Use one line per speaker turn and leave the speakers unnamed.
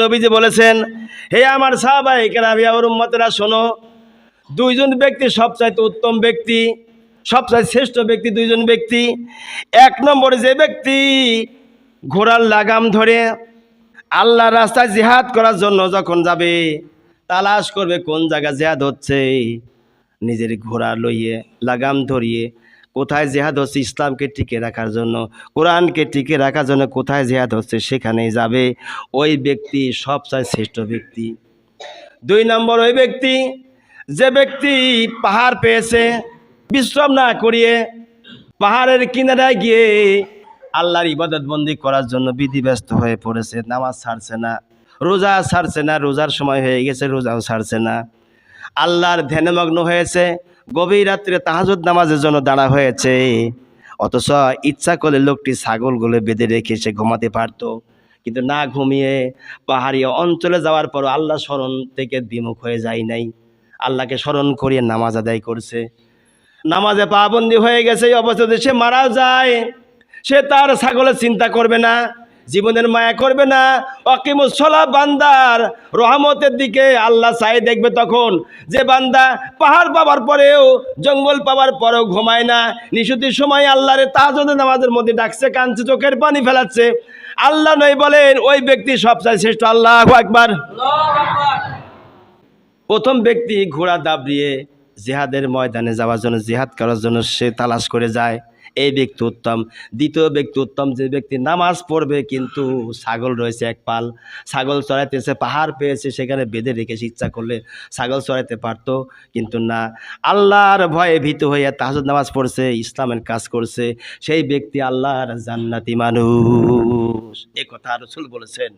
নবীজি বলেছেন, হে আমার সাহাবায়ে কেরাম, হে আমার উম্মতেরা শোনো, দুইজন ব্যক্তি সবচাইতে উত্তম ব্যক্তি, সবচাইতে শ্রেষ্ঠ ব্যক্তি দুইজন ব্যক্তি। এক নম্বরে যে ব্যক্তি ঘোড়ার লাগাম ধরে আল্লাহর রাস্তায় জিহাদ করার জন্য যখন যাবে, তালাশ করবে কোন জায়গায় জিহাদ হচ্ছে, নিজের ঘোড়া লইয়ে লাগাম ধরিয়ে কোথায় জিহাদ হচ্ছে ইসলামকে টিকে রাখার জন্য, কোরআনকে টিকে রাখার জন্য কোথায় জিহাদ হচ্ছে সেখানেই যাবে। ওই ব্যক্তি সবচেয়ে শ্রেষ্ঠ ব্যক্তি। দুই নম্বর ওই ব্যক্তি যে ব্যক্তি পাহাড় পেয়েছে, বিশ্রাম না করিয়ে পাহাড়ের কিনারায় গিয়ে আল্লাহর ইবাদত বন্দি করার জন্য বিধিব্যস্ত হয়ে পড়েছে, নামাজ ছাড়ছে না, রোজা ছাড়ছে না, রোজার সময় হয়ে গেছে রোজাও ছাড়ছে না, আল্লাহর ধ্যানমগ্ন হয়েছে, গভীর রাত্রে তাহাজ্জুদ নামাজের জন্য দাঁড়া হয়েছে। অথচ ইচ্ছা করলে লোকটি ছাগলগুলো বেঁধে রেখে সে ঘুমাতে পারতো, কিন্তু না ঘুমিয়ে পাহাড়ি অঞ্চলে যাওয়ার পর আল্লাহ স্মরণ থেকে বিমুখ হয়ে যায় নাই, আল্লাহকে স্মরণ করিয়ে নামাজ আদায় করছে, নামাজে পাবন্দি হয়ে গেছে। এই অবস্থাতে সে মারা যায়, সে তার ছাগলের চিন্তা করবে না, জীবনের মায়া করবে না। অকিমুস সালাহ বান্দার রহমতের দিকে আল্লাহ চাই দেখবে তখন, যে বান্দা পাহাড় পাওয়ার পরেও জঙ্গল পাওয়ার পরেও ঘুমায় না, নিশুতির সময় আল্লাহরে তাহাজ্জুদের নামাজের মধ্যে ডাকছে, কাঁদছে, চোখের পানি ফেলাচ্ছে, আল্লাহ নয় বলেন ওই ব্যক্তি সবচেয়ে শ্রেষ্ঠ। আল্লাহু আকবার। প্রথম ব্যক্তি ঘোড়া দাবড়িয়ে জিহাদের ময়দানে যাওয়ার জন্য, জিহাদ করার জন্য সে তালাশ করে যায়, এই ব্যক্তি উত্তম। দ্বিতীয় ব্যক্তি উত্তম যে ব্যক্তি নামাজ পড়বে কিন্তু ছাগল রয়েছে এক পাল, ছাগল চড়াইতেছে, পাহাড় পেয়েছে সেখানে বেঁধে রেখেছে, ইচ্ছা করলে ছাগল চড়াইতে পারতো কিন্তু না, আল্লাহর ভয়ে ভীত হইয়া তাহাজ্জুদ নামাজ পড়ছে, ইসলামের কাজ করছে, সেই ব্যক্তি আল্লাহর জান্নাতি মানুষ। এ কথা রাসূল বলেছেন।